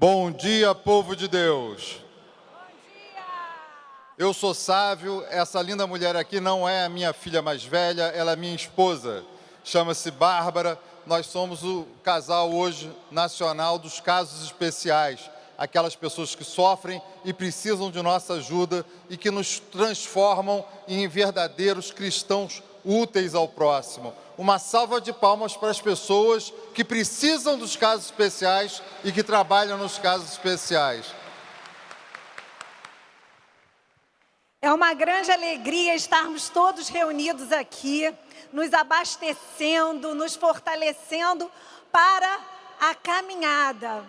Bom dia, povo de Deus. Bom dia! Eu sou Sávio, essa linda mulher aqui não é a minha filha mais velha, ela é minha esposa. Chama-se Bárbara, nós somos o casal hoje nacional dos casos especiais. Aquelas pessoas que sofrem e precisam de nossa ajuda e que nos transformam em verdadeiros cristãos úteis ao próximo. Uma salva de palmas para as pessoas que precisam dos casos especiais e que trabalham nos casos especiais. É uma grande alegria estarmos todos reunidos aqui, nos abastecendo, nos fortalecendo para a caminhada.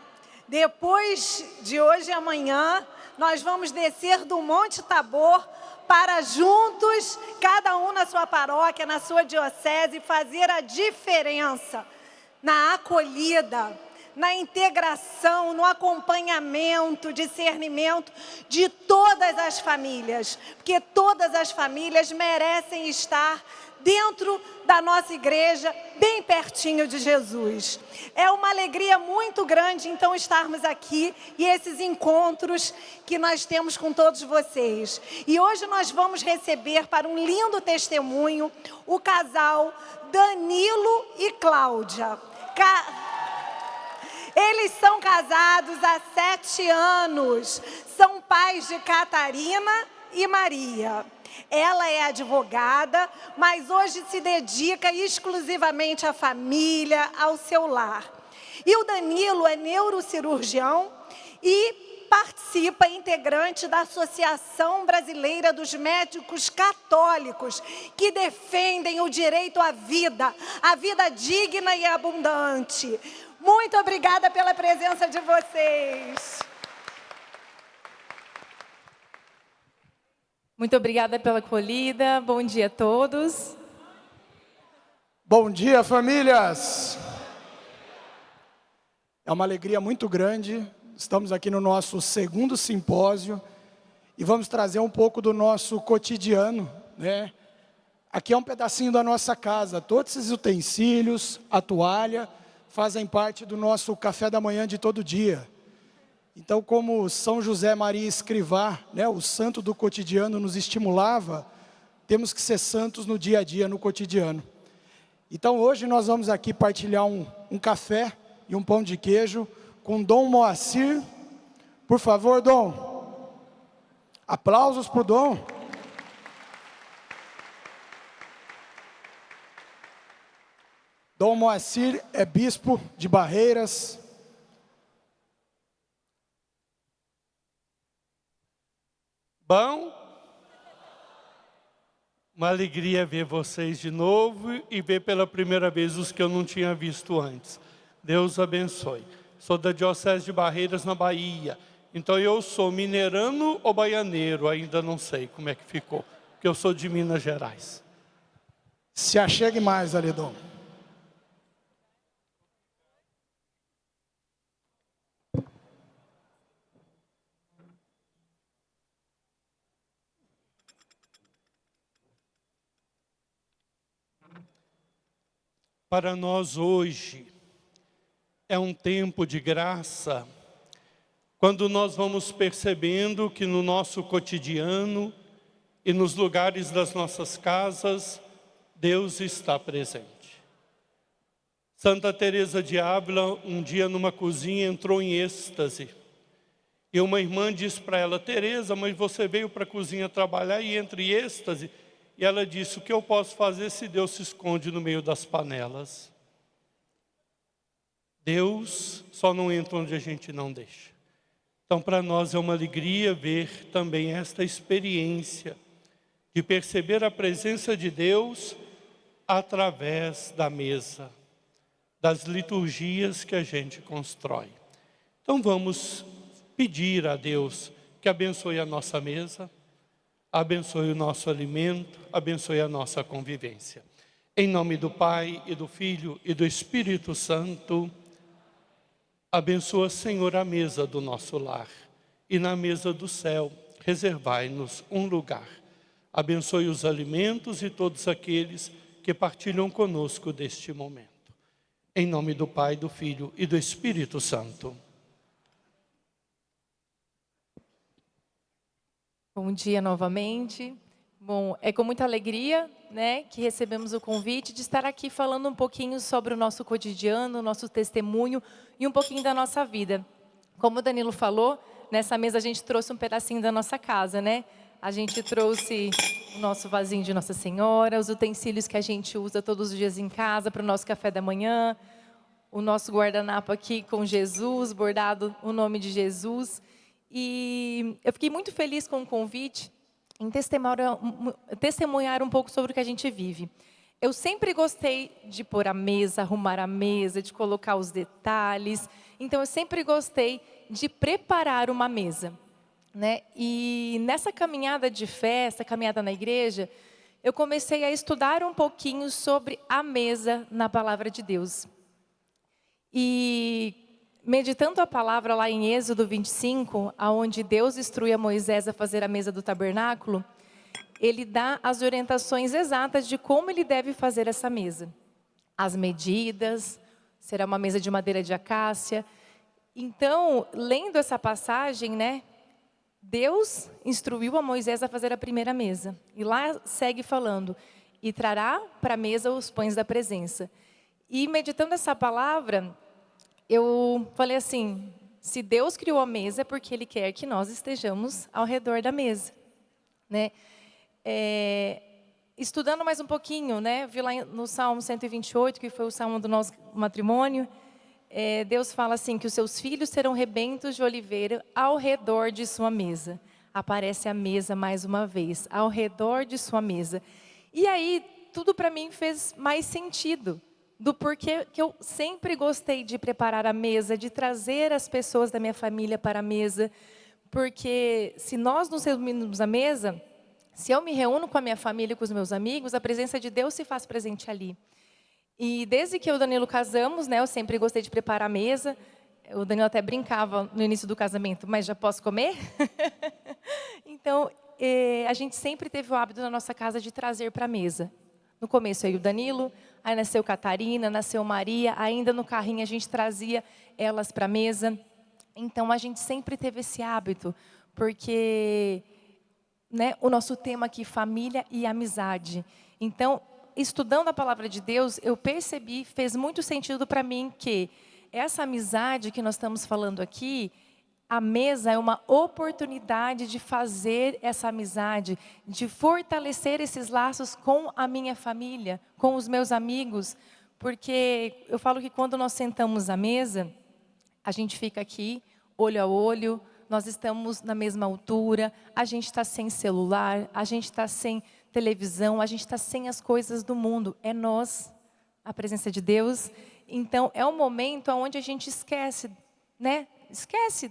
Depois de hoje e amanhã, nós vamos descer do Monte Tabor para juntos, cada um na sua paróquia, na sua diocese, fazer a diferença na acolhida, na integração, no acompanhamento, discernimento de todas as famílias, porque todas as famílias merecem estar dentro da nossa igreja, bem pertinho de Jesus. É uma alegria muito grande, então, estarmos aqui e esses encontros que nós temos com todos vocês. E hoje nós vamos receber para um lindo testemunho o casal Danilo e Cláudia. Eles são casados há 7 anos, são pais de Catarina e Maria. Ela é advogada, mas hoje se dedica exclusivamente à família, ao seu lar. E o Danilo é neurocirurgião e participa integrante da Associação Brasileira dos Médicos Católicos, que defendem o direito à vida digna e abundante. Muito obrigada pela presença de vocês. Muito obrigada pela acolhida. Bom dia a todos. Bom dia, famílias. É uma alegria muito grande. Estamos aqui no nosso 2º simpósio e vamos trazer um pouco do nosso cotidiano, né? Aqui é um pedacinho da nossa casa. Todos esses utensílios, a toalha, fazem parte do nosso café da manhã de todo dia. Então, como São José Maria Escrivá, né, o santo do cotidiano, nos estimulava, temos que ser santos no dia a dia, no cotidiano. Então, hoje nós vamos aqui partilhar um café e um pão de queijo com Dom Moacir. Por favor, Dom. Aplausos para o Dom. Dom Moacir é bispo de Barreiras. Bom, uma alegria ver vocês de novo e ver pela primeira vez os que eu não tinha visto antes. Deus abençoe. Sou da Diocese de Barreiras, na Bahia. Então eu sou mineirano ou baianeiro, ainda não sei como é que ficou, porque eu sou de Minas Gerais. Se achegue mais ali, Dom. Para nós hoje é um tempo de graça, quando nós vamos percebendo que no nosso cotidiano e nos lugares das nossas casas, Deus está presente. Santa Teresa de Ávila, um dia numa cozinha, entrou em êxtase. E uma irmã disse para ela: Teresa, mas você veio para a cozinha trabalhar e entra em êxtase? E ela disse: o que eu posso fazer se Deus se esconde no meio das panelas? Deus só não entra onde a gente não deixa. Então, para nós é uma alegria ver também esta experiência de perceber a presença de Deus através da mesa, das liturgias que a gente constrói. Então, vamos pedir a Deus que abençoe a nossa mesa, abençoe o nosso alimento, abençoe a nossa convivência. Em nome do Pai, e do Filho, e do Espírito Santo, abençoa, Senhor, a mesa do nosso lar. E na mesa do céu, reservai-nos um lugar. Abençoe os alimentos e todos aqueles que partilham conosco deste momento. Em nome do Pai, do Filho e do Espírito Santo. Bom dia novamente. Bom, é com muita alegria, né, que recebemos o convite de estar aqui falando um pouquinho sobre o nosso cotidiano, o nosso testemunho e um pouquinho da nossa vida. Como o Danilo falou, nessa mesa a gente trouxe um pedacinho da nossa casa, né? A gente trouxe o nosso vasinho de Nossa Senhora, os utensílios que a gente usa todos os dias em casa para o nosso café da manhã, o nosso guardanapo aqui com Jesus, bordado o nome de Jesus. E eu fiquei muito feliz com o convite em testemunhar um pouco sobre o que a gente vive. Eu sempre gostei de pôr a mesa, arrumar a mesa, de colocar os detalhes. Então, eu sempre gostei de preparar uma mesa, né? E nessa caminhada de fé, essa caminhada na igreja, eu comecei a estudar um pouquinho sobre a mesa na palavra de Deus. E meditando a palavra lá em Êxodo 25, onde Deus instrui a Moisés a fazer a mesa do tabernáculo, ele dá as orientações exatas de como ele deve fazer essa mesa. As medidas, será uma mesa de madeira de acácia. Então, lendo essa passagem, né, Deus instruiu a Moisés a fazer a primeira mesa. E lá segue falando, e trará para a mesa os pães da presença. E meditando essa palavra, eu falei assim, se Deus criou a mesa é porque Ele quer que nós estejamos ao redor da mesa, né? Estudando mais um pouquinho, né? Vi lá no Salmo 128, que foi o Salmo do nosso matrimônio, Deus fala assim, que os seus filhos serão rebentos de oliveira ao redor de sua mesa. Aparece a mesa mais uma vez, ao redor de sua mesa. E aí, tudo para mim fez mais sentido, do porquê que eu sempre gostei de preparar a mesa, de trazer as pessoas da minha família para a mesa, porque se nós nos reunimos à mesa, se eu me reúno com a minha família e com os meus amigos, a presença de Deus se faz presente ali. E desde que eu e o Danilo casamos, né, eu sempre gostei de preparar a mesa. O Danilo até brincava no início do casamento, mas já posso comer? Então, a gente sempre teve o hábito na nossa casa de trazer para a mesa. No começo eu e o Danilo, aí nasceu Catarina, nasceu Maria, ainda no carrinho a gente trazia elas para a mesa. Então, a gente sempre teve esse hábito, porque, né, o nosso tema aqui, família e amizade. Então, estudando a palavra de Deus, eu percebi, fez muito sentido para mim que essa amizade que nós estamos falando aqui, a mesa é uma oportunidade de fazer essa amizade, de fortalecer esses laços com a minha família, com os meus amigos, porque eu falo que quando nós sentamos à mesa, a gente fica aqui, olho a olho, nós estamos na mesma altura, a gente está sem celular, a gente está sem televisão, a gente está sem as coisas do mundo. É nós, a presença de Deus. Então, é um momento onde a gente esquece, né? Esquece.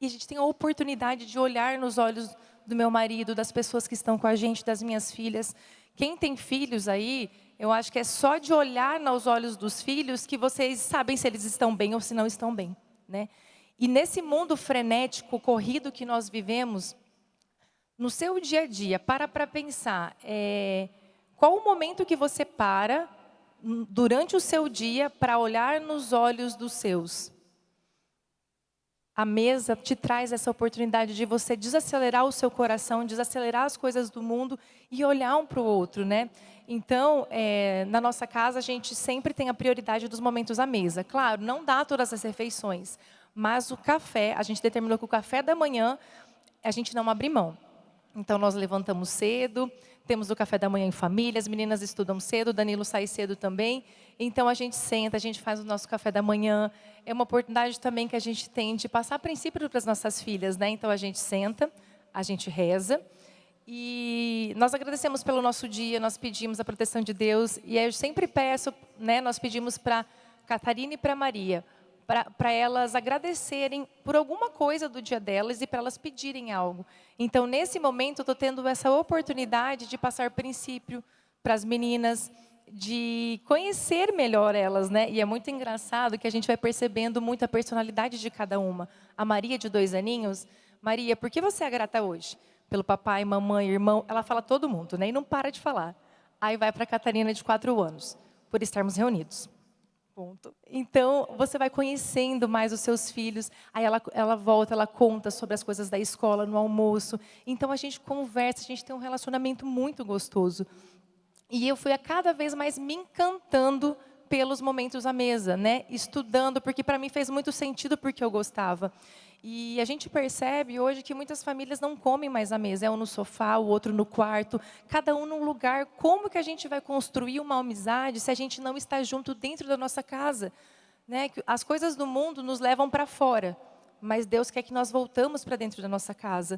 E a gente tem a oportunidade de olhar nos olhos do meu marido, das pessoas que estão com a gente, das minhas filhas. Quem tem filhos aí, eu acho que é só de olhar nos olhos dos filhos que vocês sabem se eles estão bem ou se não estão bem, né? E nesse mundo frenético, corrido que nós vivemos, no seu dia a dia, para pensar, qual o momento que você para, durante o seu dia, para olhar nos olhos dos seus? A mesa te traz essa oportunidade de você desacelerar o seu coração, desacelerar as coisas do mundo e olhar um para o outro, né? Então, na nossa casa, a gente sempre tem a prioridade dos momentos à mesa. Claro, não dá todas as refeições, mas o café, a gente determinou que o café da manhã, a gente não abre mão. Então, nós levantamos cedo, temos o café da manhã em família, as meninas estudam cedo, o Danilo sai cedo também. Então, a gente senta, a gente faz o nosso café da manhã. É uma oportunidade também que a gente tem de passar princípio para as nossas filhas, né? Então, a gente senta, a gente reza. E nós agradecemos pelo nosso dia, nós pedimos a proteção de Deus. E eu sempre peço, né? Nós pedimos para Catarina e para Maria, para elas agradecerem por alguma coisa do dia delas e para elas pedirem algo. Então, nesse momento, eu estou tendo essa oportunidade de passar princípio para as meninas, de conhecer melhor elas, né? E é muito engraçado que a gente vai percebendo muito a personalidade de cada uma. A Maria, de 2 aninhos, Maria, por que você é grata hoje? Pelo papai, mamãe, irmão, ela fala todo mundo, né? E não para de falar. Aí vai para a Catarina, de 4 anos, por estarmos reunidos. Ponto. Então, você vai conhecendo mais os seus filhos, aí ela volta, ela conta sobre as coisas da escola, no almoço. Então, a gente conversa, a gente tem um relacionamento muito gostoso. E eu fui a cada vez mais me encantando pelos momentos à mesa, né? Estudando, porque para mim fez muito sentido porque eu gostava. E a gente percebe hoje que muitas famílias não comem mais à mesa, é um no sofá, o outro no quarto, cada um num lugar. Como que a gente vai construir uma amizade se a gente não está junto dentro da nossa casa? Né? As coisas do mundo nos levam para fora, mas Deus quer que nós voltamos para dentro da nossa casa.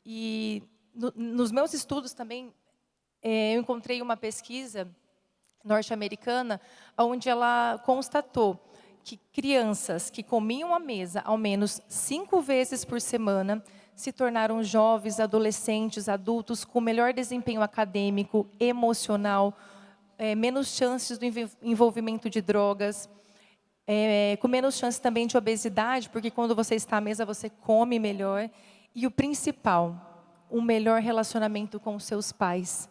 E nos meus estudos também, eu encontrei uma pesquisa norte-americana, onde ela constatou que crianças que comiam à mesa ao menos 5 vezes por semana se tornaram jovens, adolescentes, adultos com melhor desempenho acadêmico, emocional, menos chances do envolvimento de drogas, com menos chances também de obesidade, porque quando você está à mesa você come melhor. E o principal, um melhor relacionamento com os seus pais.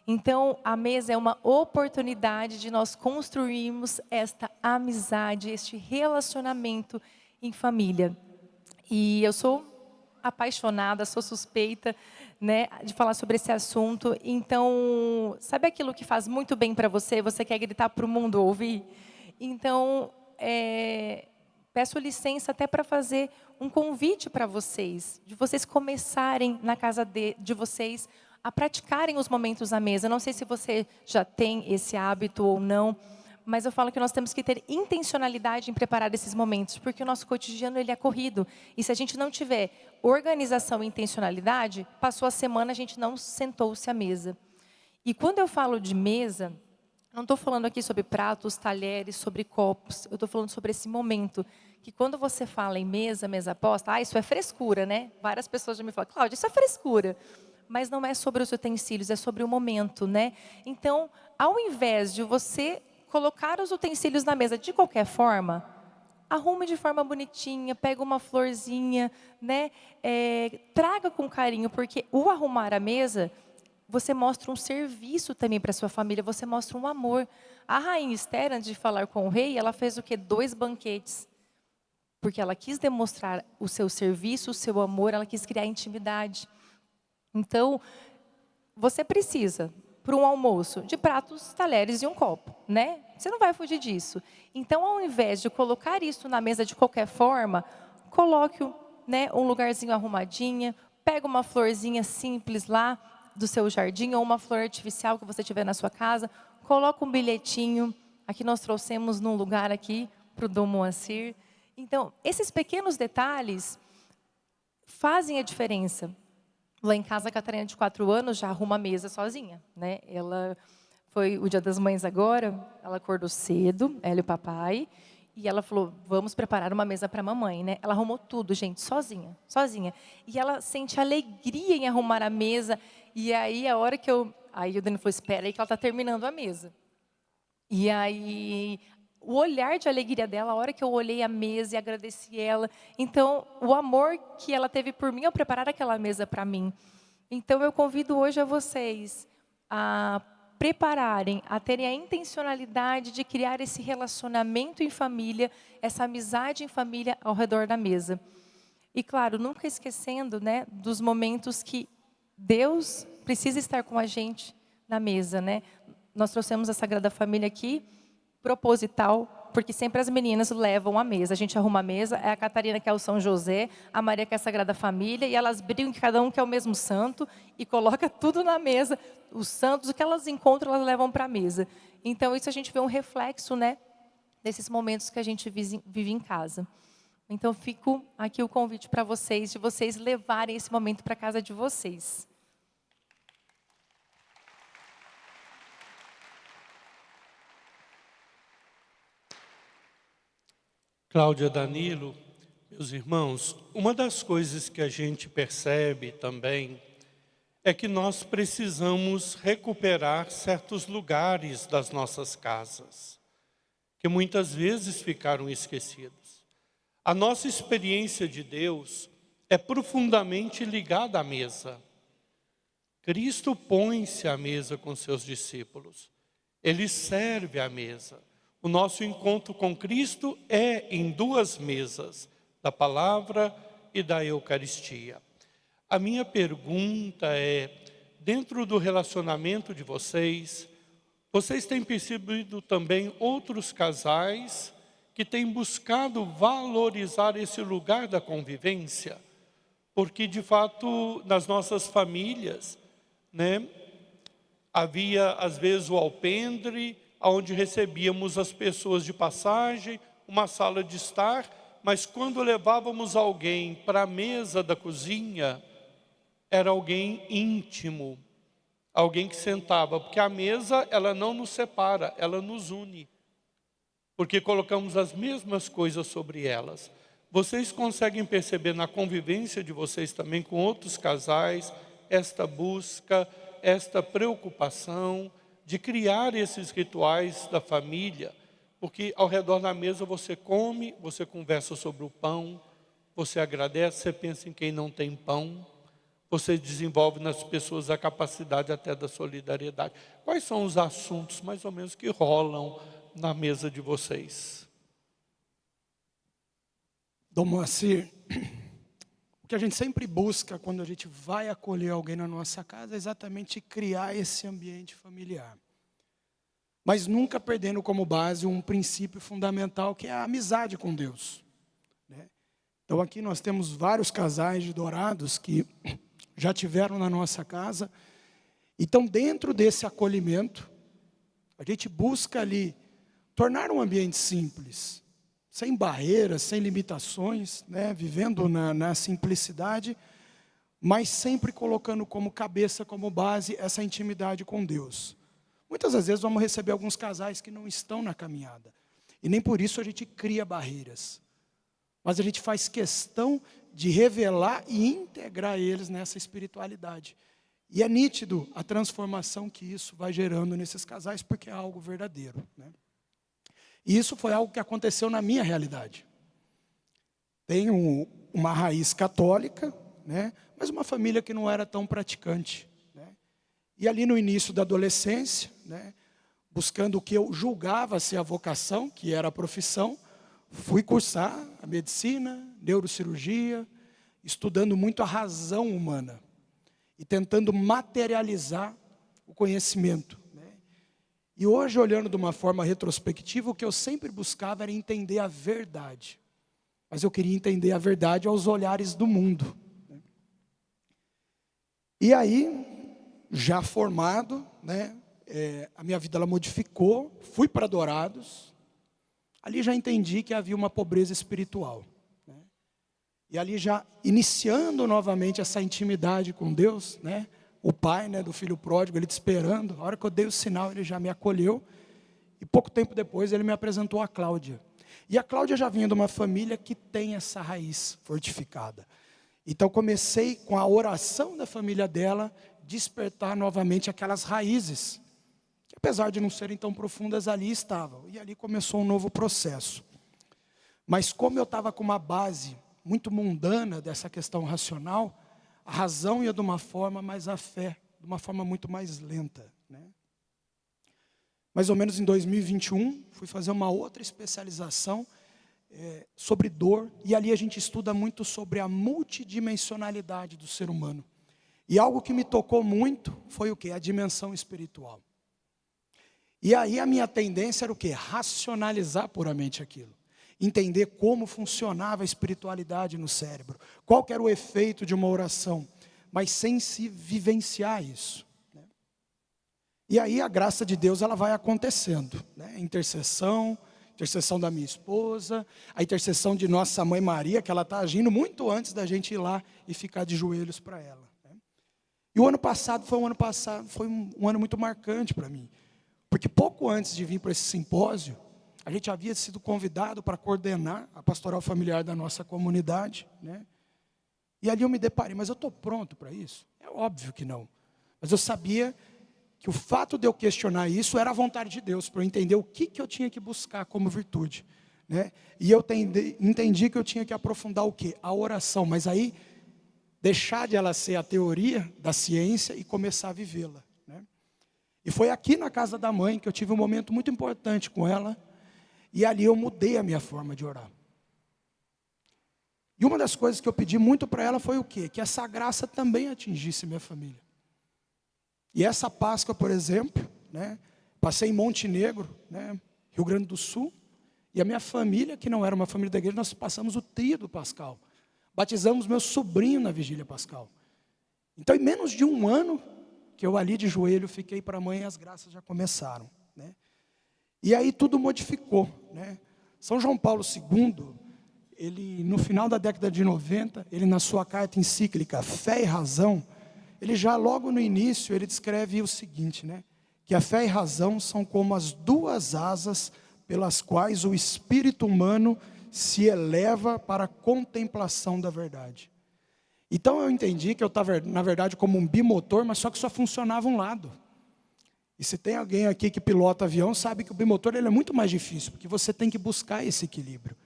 Então, a mesa é uma oportunidade de nós construirmos esta amizade, este relacionamento em família. E eu sou apaixonada, sou suspeita, né, de falar sobre esse assunto. Então, sabe aquilo que faz muito bem para você? Você quer gritar para o mundo ouvir? Então, peço licença até para fazer um convite para vocês, de vocês começarem na casa de vocês, a praticarem os momentos à mesa. Não sei se você já tem esse hábito ou não, mas eu falo que nós temos que ter intencionalidade em preparar esses momentos, porque o nosso cotidiano ele é corrido. E se a gente não tiver organização e intencionalidade, passou a semana, a gente não sentou-se à mesa. E quando eu falo de mesa, não estou falando aqui sobre pratos, talheres, sobre copos. Eu estou falando sobre esse momento, que quando você fala em mesa posta, isso é frescura, né? Várias pessoas já me falam, Cláudia, isso é frescura. Mas não é sobre os utensílios, é sobre o momento, né? Então, ao invés de você colocar os utensílios na mesa de qualquer forma, arrume de forma bonitinha, pega uma florzinha, né? Traga com carinho, porque o arrumar a mesa, você mostra um serviço também para a sua família, você mostra um amor. A rainha Esther, antes de falar com o rei, ela fez o quê? 2 banquetes. Porque ela quis demonstrar o seu serviço, o seu amor, ela quis criar intimidade. Então, você precisa, para um almoço, de pratos, talheres e um copo, né? Você não vai fugir disso. Então, ao invés de colocar isso na mesa de qualquer forma, coloque, né, um lugarzinho arrumadinho, pega uma florzinha simples lá do seu jardim, ou uma flor artificial que você tiver na sua casa, coloca um bilhetinho. Aqui nós trouxemos num lugar aqui, para o Dom Moacir. Então, esses pequenos detalhes fazem a diferença. Lá em casa, a Catarina, de 4 anos, já arruma a mesa sozinha, né? Ela foi o Dia das Mães agora, ela acordou cedo, ela e o papai, e ela falou, vamos preparar uma mesa para a mamãe, né? Ela arrumou tudo, gente, sozinha. E ela sente alegria em arrumar a mesa. E aí, a hora que aí o Dani falou, espera aí que ela está terminando a mesa. E aí, o olhar de alegria dela, a hora que eu olhei a mesa e agradeci ela. Então, o amor que ela teve por mim ao preparar aquela mesa para mim. Então, eu convido hoje a vocês a prepararem, a terem a intencionalidade de criar esse relacionamento em família, essa amizade em família ao redor da mesa. E, claro, nunca esquecendo, né, dos momentos que Deus precisa estar com a gente na mesa, né? Nós trouxemos a Sagrada Família aqui, proposital, porque sempre as meninas levam a mesa. A gente arruma a mesa, é a Catarina que é o São José, a Maria que é a Sagrada Família, e elas brigam que cada um quer o mesmo santo, e coloca tudo na mesa. Os santos, o que elas encontram, elas levam para a mesa. Então, isso a gente vê um reflexo, né, desses momentos que a gente vive em casa. Então, fico aqui o convite para vocês, de vocês levarem esse momento para a casa de vocês. Cláudia, Danilo, meus irmãos, uma das coisas que a gente percebe também é que nós precisamos recuperar certos lugares das nossas casas, que muitas vezes ficaram esquecidos. A nossa experiência de Deus é profundamente ligada à mesa. Cristo põe-se à mesa com seus discípulos. Ele serve à mesa. O nosso encontro com Cristo é em duas mesas, da palavra e da Eucaristia. A minha pergunta é, dentro do relacionamento de vocês têm percebido também outros casais que têm buscado valorizar esse lugar da convivência? Porque, de fato, nas nossas famílias, né, havia, às vezes, o alpendre, onde recebíamos as pessoas de passagem, uma sala de estar, mas quando levávamos alguém para a mesa da cozinha, era alguém íntimo, alguém que sentava, porque a mesa, ela não nos separa, ela nos une, porque colocamos as mesmas coisas sobre elas. Vocês conseguem perceber na convivência de vocês também com outros casais, esta busca, esta preocupação de criar esses rituais da família, porque ao redor da mesa você come, você conversa sobre o pão, você agradece, você pensa em quem não tem pão, você desenvolve nas pessoas a capacidade até da solidariedade. Quais são os assuntos mais ou menos que rolam na mesa de vocês? Dom Moacir, o que a gente sempre busca quando a gente vai acolher alguém na nossa casa é exatamente criar esse ambiente familiar. Mas nunca perdendo como base um princípio fundamental que é a amizade com Deus, né? Então aqui nós temos vários casais de Dourados que já tiveram na nossa casa. Então dentro desse acolhimento, a gente busca ali tornar um ambiente simples, sem barreiras, sem limitações, né? Vivendo na simplicidade, mas sempre colocando como cabeça, como base, essa intimidade com Deus. Muitas das vezes vamos receber alguns casais que não estão na caminhada, e nem por isso a gente cria barreiras, mas a gente faz questão de revelar e integrar eles nessa espiritualidade. E é nítido a transformação que isso vai gerando nesses casais, porque é algo verdadeiro, né? E isso foi algo que aconteceu na minha realidade. Tenho uma raiz católica, né, mas uma família que não era tão praticante, né? E ali no início da adolescência, né, buscando o que eu julgava ser a vocação, que era a profissão, fui cursar a medicina, neurocirurgia, estudando muito a razão humana e tentando materializar o conhecimento. E hoje, olhando de uma forma retrospectiva, o que eu sempre buscava era entender a verdade. Mas eu queria entender a verdade aos olhares do mundo. E aí, já formado, né, a minha vida ela modificou, fui para Dourados. Ali já entendi que havia uma pobreza espiritual, né? E ali já iniciando novamente essa intimidade com Deus, né? O pai, né, do filho pródigo, ele te esperando. A hora que eu dei o sinal, ele já me acolheu. E pouco tempo depois, ele me apresentou a Cláudia. E a Cláudia já vinha de uma família que tem essa raiz fortificada. Então, comecei com a oração da família dela, despertar novamente aquelas raízes, que apesar de não serem tão profundas, ali estavam. E ali começou um novo processo. Mas como eu estava com uma base muito mundana dessa questão racional, a razão ia de uma forma, mas a fé de uma forma muito mais lenta, né? Mais ou menos em 2021, fui fazer uma outra especialização sobre dor, e ali a gente estuda muito sobre a multidimensionalidade do ser humano. E algo que me tocou muito foi o quê? A dimensão espiritual. E aí a minha tendência era o quê? Racionalizar puramente aquilo. Entender como funcionava a espiritualidade no cérebro, qual que era o efeito de uma oração, mas sem se vivenciar isso, né? E aí a graça de Deus ela vai acontecendo, né? Intercessão da minha esposa, a intercessão de nossa mãe Maria, que ela está agindo muito antes da gente ir lá e ficar de joelhos para ela, né? E o ano passado foi um ano muito marcante para mim, porque pouco antes de vir para esse simpósio, a gente havia sido convidado para coordenar a pastoral familiar da nossa comunidade, né? E ali eu me deparei, mas eu estou pronto para isso? É óbvio que não. Mas eu sabia que o fato de eu questionar isso era a vontade de Deus, para eu entender o que eu tinha que buscar como virtude, né? E eu entendi que eu tinha que aprofundar o quê? A oração, mas aí deixar de ela ser a teoria da ciência e começar a vivê-la, né? E foi aqui na casa da mãe que eu tive um momento muito importante com ela, E ali eu mudei a minha forma de orar. E uma das coisas que eu pedi muito para ela foi o quê? Que essa graça também atingisse minha família. E essa Páscoa, por exemplo, né, passei em Montenegro, né, Rio Grande do Sul, e a minha família, que não era uma família da igreja, nós passamos o tríduo pascal. Batizamos meu sobrinho na vigília pascal. Então, em menos de um ano, que eu ali de joelho fiquei para a mãe, as graças já começaram, né? E aí tudo modificou, né? São João Paulo II, ele no final da década de 90, ele na sua carta encíclica Fé e Razão, ele já logo no início, ele descreve o seguinte, né? Que a fé e a razão são como as duas asas pelas quais o espírito humano se eleva para a contemplação da verdade. Então eu entendi que eu estava, na verdade, como um bimotor, mas só que só funcionava um lado. E se tem alguém aqui que pilota avião, sabe que o bimotor ele é muito mais difícil, porque você tem que buscar esse equilíbrio.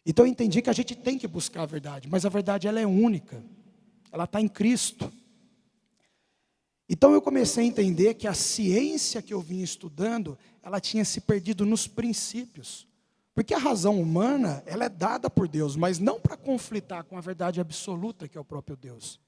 Então eu entendi que a gente tem que buscar a verdade, mas a verdade ela é única, ela está em Cristo. Então eu comecei a entender que a ciência que eu vinha estudando, ela tinha se perdido nos princípios. Porque a razão humana, ela é dada por Deus, mas não para conflitar com a verdade absoluta que é o próprio Deus.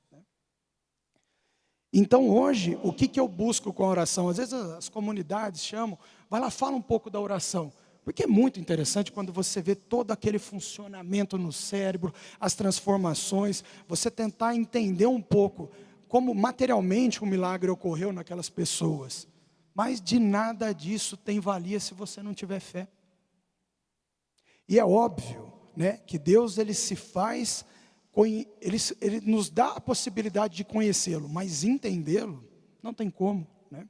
Então hoje, o que eu busco com a oração? Às vezes as comunidades chamam, vai lá, fala um pouco da oração. Porque é muito interessante quando você vê todo aquele funcionamento no cérebro, as transformações, você tentar entender um pouco como materialmente o milagre ocorreu naquelas pessoas. Mas de nada disso tem valia se você não tiver fé. E é óbvio, né, que Deus ele se faz, ele nos dá a possibilidade de conhecê-lo, mas entendê-lo não tem como, né?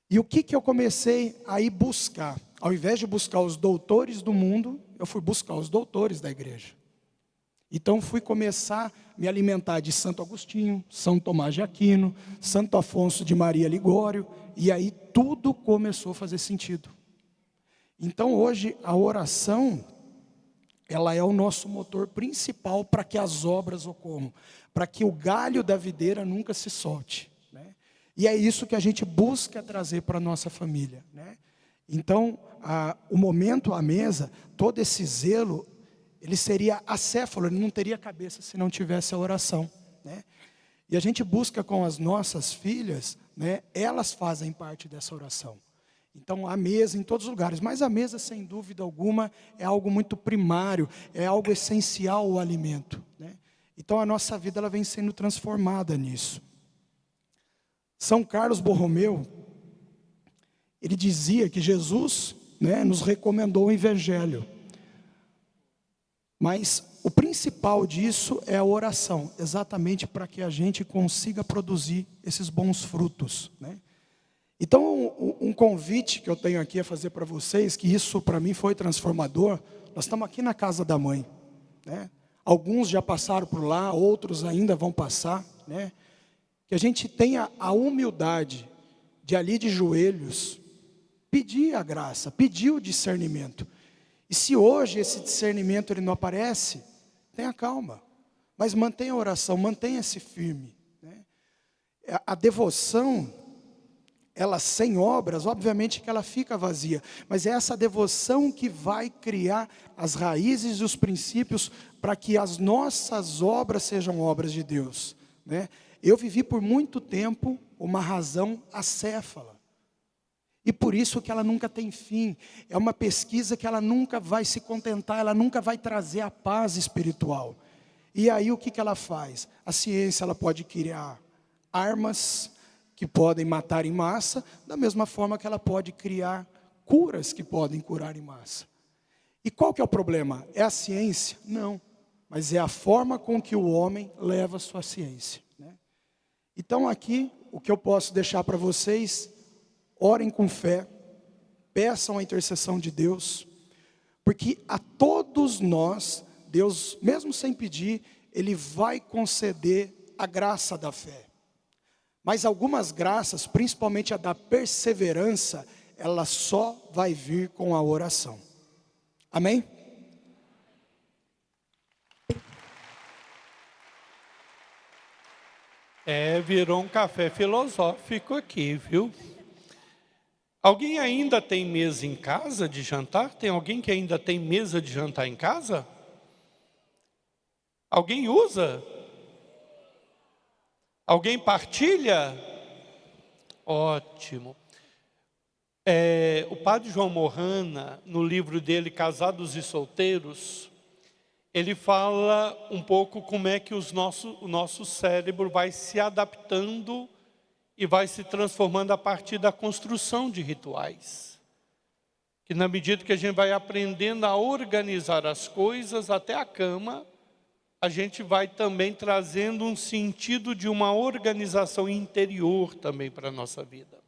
E o que eu comecei a ir buscar? Ao invés de buscar os doutores do mundo, eu fui buscar os doutores da igreja. Então fui começar a me alimentar de Santo Agostinho, São Tomás de Aquino, Santo Afonso de Maria Ligório, e aí tudo começou a fazer sentido. Então hoje a oração, ela é o nosso motor principal para que as obras ocorram, para que o galho da videira nunca se solte, né? E é isso que a gente busca trazer para a nossa família, né? Então o momento à mesa, todo esse zelo, ele seria acéfalo, ele não teria cabeça se não tivesse a oração, né? E a gente busca com as nossas filhas, né, elas fazem parte dessa oração. Então a mesa em todos os lugares, mas a mesa sem dúvida alguma é algo muito primário, é algo essencial o alimento, né? Então a nossa vida ela vem sendo transformada nisso. São Carlos Borromeu, ele dizia que Jesus, né, nos recomendou o evangelho. Mas o principal disso é a oração, exatamente para que a gente consiga produzir esses bons frutos, né? Então, um convite que eu tenho aqui a fazer para vocês, que isso para mim foi transformador, nós estamos aqui na casa da mãe, né? Alguns já passaram por lá, outros ainda vão passar, né? Que a gente tenha a humildade de ali de joelhos, pedir a graça, pedir o discernimento. E se hoje esse discernimento ele não aparece, tenha calma, mas mantenha a oração, mantenha-se firme, né? A devoção, ela sem obras, obviamente que ela fica vazia, mas é essa devoção que vai criar as raízes e os princípios para que as nossas obras sejam obras de Deus, né? Eu vivi por muito tempo uma razão acéfala. E por isso que ela nunca tem fim. É uma pesquisa que ela nunca vai se contentar, ela nunca vai trazer a paz espiritual. E aí o que ela faz? A ciência ela pode criar armas que podem matar em massa, da mesma forma que ela pode criar curas que podem curar em massa. E qual que é o problema? É a ciência? Não. Mas é a forma com que o homem leva a sua ciência, né? Então aqui, o que eu posso deixar para vocês: orem com fé, peçam a intercessão de Deus, porque a todos nós, Deus, mesmo sem pedir, Ele vai conceder a graça da fé. Mas algumas graças, principalmente a da perseverança, ela só vai vir com a oração. Amém? Virou um café filosófico aqui, viu? Alguém ainda tem mesa em casa de jantar? Tem alguém que ainda tem mesa de jantar em casa? Alguém usa? Alguém partilha? Ótimo. O padre João Morrana, no livro dele, Casados e Solteiros, ele fala um pouco como é que o nosso cérebro vai se adaptando e vai se transformando a partir da construção de rituais. Que na medida que a gente vai aprendendo a organizar as coisas, até a cama, a gente vai também trazendo um sentido de uma organização interior também para a nossa vida.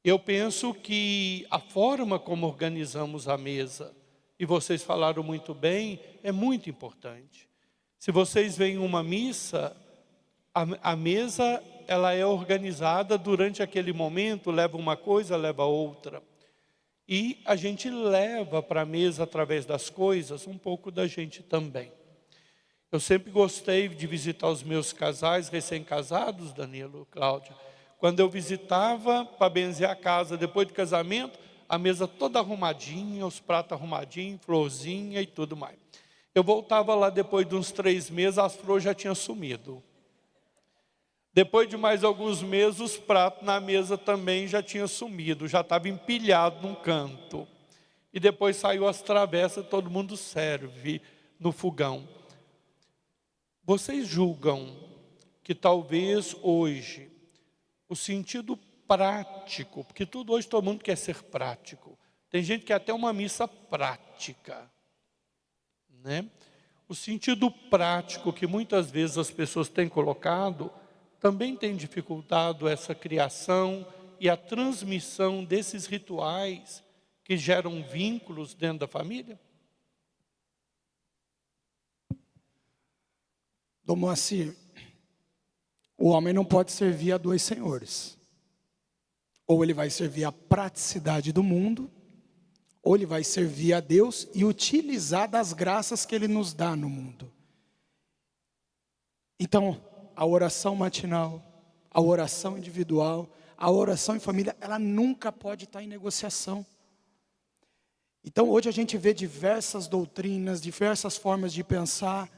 Eu penso que a forma como organizamos a mesa, e vocês falaram muito bem, é muito importante. Se vocês veem uma missa, a mesa ela é organizada durante aquele momento, leva uma coisa, leva outra. E a gente leva para a mesa, através das coisas, um pouco da gente também. Eu sempre gostei de visitar os meus casais recém-casados, Danilo, Cláudia. Quando eu visitava para benzer a casa depois do casamento, a mesa toda arrumadinha, os pratos arrumadinhos, florzinha e tudo mais. Eu voltava lá depois de uns 3 meses, as flores já tinham sumido. Depois de mais alguns meses, os pratos na mesa também já tinham sumido, já estava empilhado num canto. E depois saiu as travessas, todo mundo serve no fogão. Vocês julgam que talvez hoje o sentido prático, porque tudo hoje todo mundo quer ser prático. Tem gente que quer até uma missa prática, né? O sentido prático que muitas vezes as pessoas têm colocado também tem dificultado essa criação e a transmissão desses rituais que geram vínculos dentro da família? Dom Moacir, o homem não pode servir a 2 senhores. Ou ele vai servir a praticidade do mundo, ou ele vai servir a Deus e utilizar das graças que Ele nos dá no mundo. Então, a oração matinal, a oração individual, a oração em família, ela nunca pode estar em negociação. Então, hoje a gente vê diversas doutrinas, diversas formas de pensar,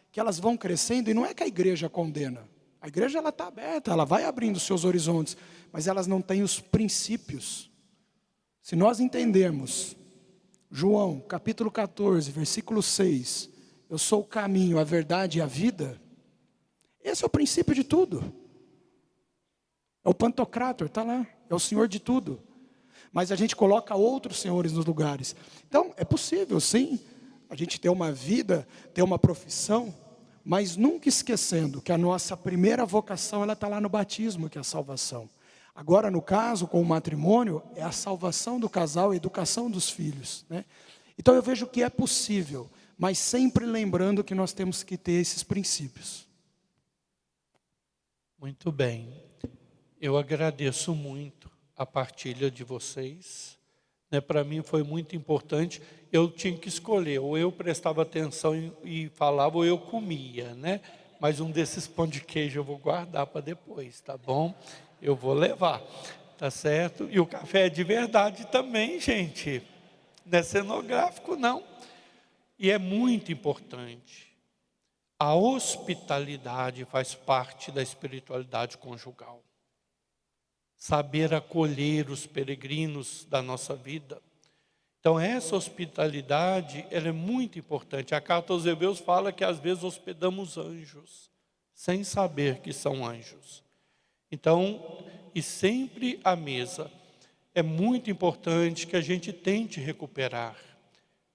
que elas vão crescendo, e não é que a igreja condena. A igreja está aberta, ela vai abrindo seus horizontes, mas elas não têm os princípios. Se nós entendermos, João, capítulo 14, versículo 6, eu sou o caminho, a verdade e a vida, esse é o princípio de tudo. É o Pantocrator, está lá, é o Senhor de tudo. Mas a gente coloca outros senhores nos lugares. Então, é possível, sim, a gente ter uma vida, ter uma profissão, mas nunca esquecendo que a nossa primeira vocação, ela está lá no batismo, que é a salvação. Agora, no caso, com o matrimônio, é a salvação do casal, a educação dos filhos, né? Então eu vejo que é possível, mas sempre lembrando que nós temos que ter esses princípios. Muito bem. Eu agradeço muito a partilha de vocês. Para mim foi muito importante. Eu tinha que escolher, ou eu prestava atenção e falava, ou eu comia, né? Mas um desses pão de queijo eu vou guardar para depois, tá bom? Eu vou levar, tá certo? E o café é de verdade também, gente. Não é cenográfico, não. E é muito importante. A hospitalidade faz parte da espiritualidade conjugal. Saber acolher os peregrinos da nossa vida. Então essa hospitalidade, ela é muito importante. A carta aos Hebreus fala que às vezes hospedamos anjos, sem saber que são anjos. Então, e sempre à mesa, é muito importante que a gente tente recuperar.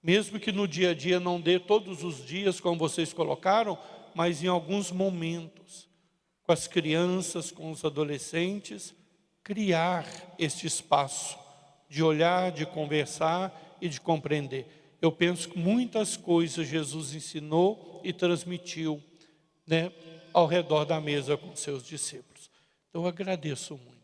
Mesmo que no dia a dia não dê todos os dias, como vocês colocaram, mas em alguns momentos, com as crianças, com os adolescentes, criar este espaço de olhar, de conversar e de compreender. Eu penso que muitas coisas Jesus ensinou e transmitiu, né, ao redor da mesa com seus discípulos. Então eu agradeço muito.